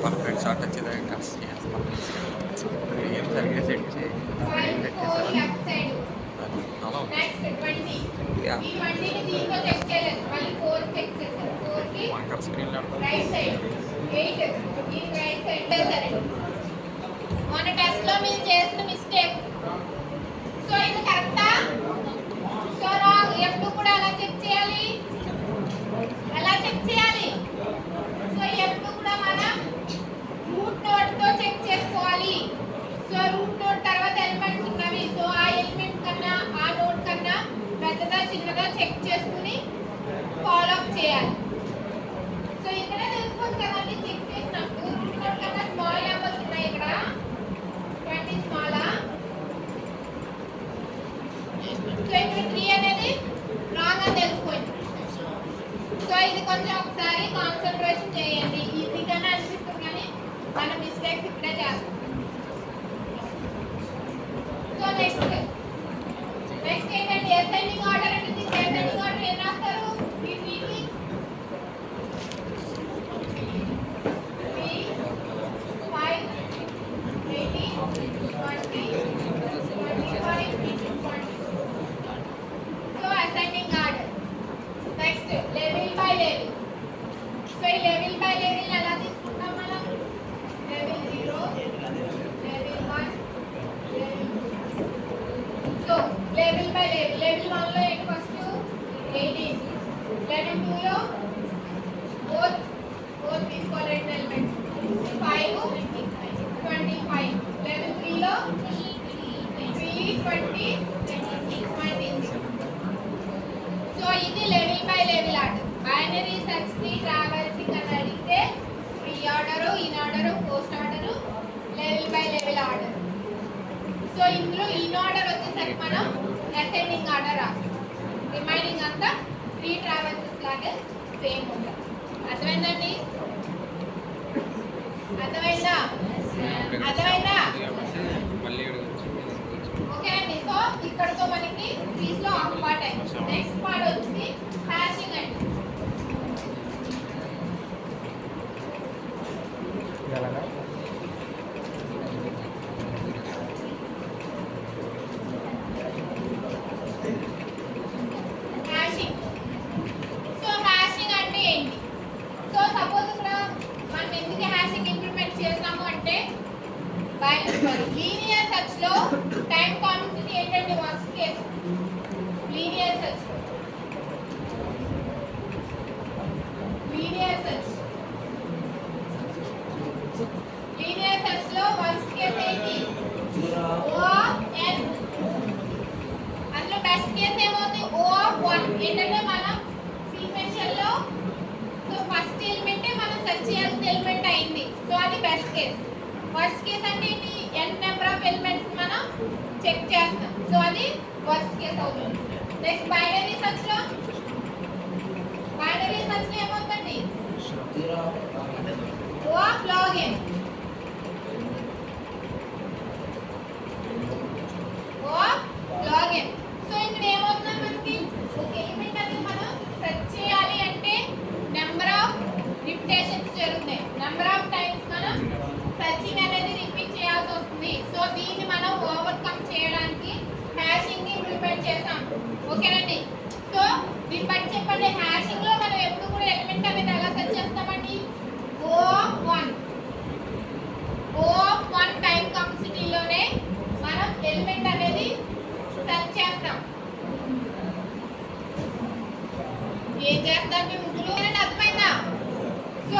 Perfect shot వచ్చిందా ఇంకా ఏం సరిగ్గా సెట్ చేసి స్క్రీన్ మన టెస్ట్ లో మీరు చేసిన మిస్టేక్. సో ఇది కరెక్టా? So wrong. ఎప్పుడు కూడా ఎలా చెక్ చేయాలి? ఎలా చెక్ చేయాలి? సో ఎప్పుడు కూడా మనం రూట్ నోట్ తో చెక్ చేసుకోవాలి. సో రూట్ నోట్ తర్వాత ఎలిమెంట్స్ ఉన్నవి. సో ఆ ఎలిమెంట్ కన్నా ఆ నోట్ కన్నా పెద్దదా చిన్నదా చెక్ చేసుకుని ఫాలో అప్ చేయాలి. సో ఇక్కడ తెలుసుకోవచ్చు కదండి చెక్ చేసినప్పుడు రూట్ నోట్ కన్నా స్మాల్ నెంబర్స్ ఉన్నాయి. ఇక్కడ 20 స్మాలా. సో ఇక్కడ 3 అనేది రాంగ్ అని తెలుసుకోండి. సో ఇది కొంచెం ఒకసారి కాన్సంట్రేషన్ చేయండి. ఈజీగానే అనిపిస్తుంది కానీ మన మిస్టేక్స్ ఇక్కడే చేస్తాం. సో నెక్స్ట్ ఏంటంటే అసైనింగ్ ఆర్డర్ అంటే అసైనింగ్ ఆర్డర్ ఏం రాస్తారు? వీటిని 3 5 80 20 25 20. So assigning order. Next level by level. So ఈ లెవెల్ బై లెవెల్ ఎలా తీసుకుంటాం మనం? Level 0 level 1 level 2. So level by level. Level 1 లో ఏంటి ఫస్ట్ 18. లెవెల్ 2 లో బోత్ తీసుకోవాలి ఎలిమెంట్స్ 5 25. లెవెల్ 3 లో 3 20 26. సో ఇది level by level order. Binary search కి ట్రావర్సింగ్ అని అడిగితే pre order, in order, post order, level by level order. So ఇందులో ఇన్ ఆర్డర్ వచ్చేసరికి మనం అసెండింగ్ ఆర్డర్ రాస్తాం. రిమైనింగ్ అంతా 3 ట్రావర్సెస్ లాగే సేమ్ ఉంటుంది. అర్థమైందండి? అర్థమైందా? అర్థమైందా? ఓకే అండి. సో ఇక్కడతో మనకి క్విజ్ లో ఒక పార్ట్ అయింది. నెక్స్ట్ పార్ట్ వచ్చి హ్యాషింగ్ అండి. హ్యాషింగ్. సో హ్యాషింగ్ అంటే ఏంటి? సో సపోజ్ ఇక్కడ మనం ఎందుకు హ్యాషింగ్ ఇంప్లిమెంట్ చేసాము అంటే లీనియర్ సెర్చ్ లో టైం కాంప్లెక్సిటీ ఏంటంటే వర్స్ట్ కేస్. లీనియర్ సెర్చ్ లో వర్స్ట్ కేస్ ఏంటి? O n. అందులో బెస్ట్ కేస్ ఏమవుతుంది? O of 1. ఏంటంటే మనం సీక్వెన్షియల్ లో సో ఫస్ట్ ఎలిమెంటే మనం సెర్చ్ చేయాల్సిన ఎలిమెంట్ అయింది. సో అది బెస్ట్ కేస్. వర్స్ట్ కేస్ అంటే ఏంటి? n నెంబర్ ఆఫ్ ఎలిమెంట్స్ మనం చెక్ చేస్తాం. సో అది వర్స్ట్ కేస్ అవుతుంది. నెక్స్ట్ బైనరీ సెర్చ్ లో ఏమవుతుంది? O of log n. So ఇక్కడ ఏమవుతుంది మనకి? ఒక ఎలిమెంట్ అనేది మనం సెర్చ్ చేయాలి అంటే నెంబర్ ఆఫ్ రిపిటేషన్స్ జరుగుతాయి. నెంబర్ ఆఫ్ టైమ్స్ మనం సెర్చింగ్ అనేది రిపీట్ చేయాల్సి వస్తుంది. సో దీన్ని మనం ఓవర్కమ్ చేయడానికి హ్యాషింగ్ ఇంప్లిమెంట్ చేసాం. ఓకేనండి? సో దీన్ని బట్టి చెప్పండి. హ్యాషింగ్ లో మనం ఎప్పుడు కూడా ఎలిమెంట్ అనేది ఎలా సెర్చ్ చేస్తామండి? O1 టైం కాంప్లెక్సిటీలోనే మనం ఎలిమెంట్ అనేది సెర్చ్ చేస్తాం. ఏం చేస్తారు మీ ముగ్గురు? అర్థమైందా? సో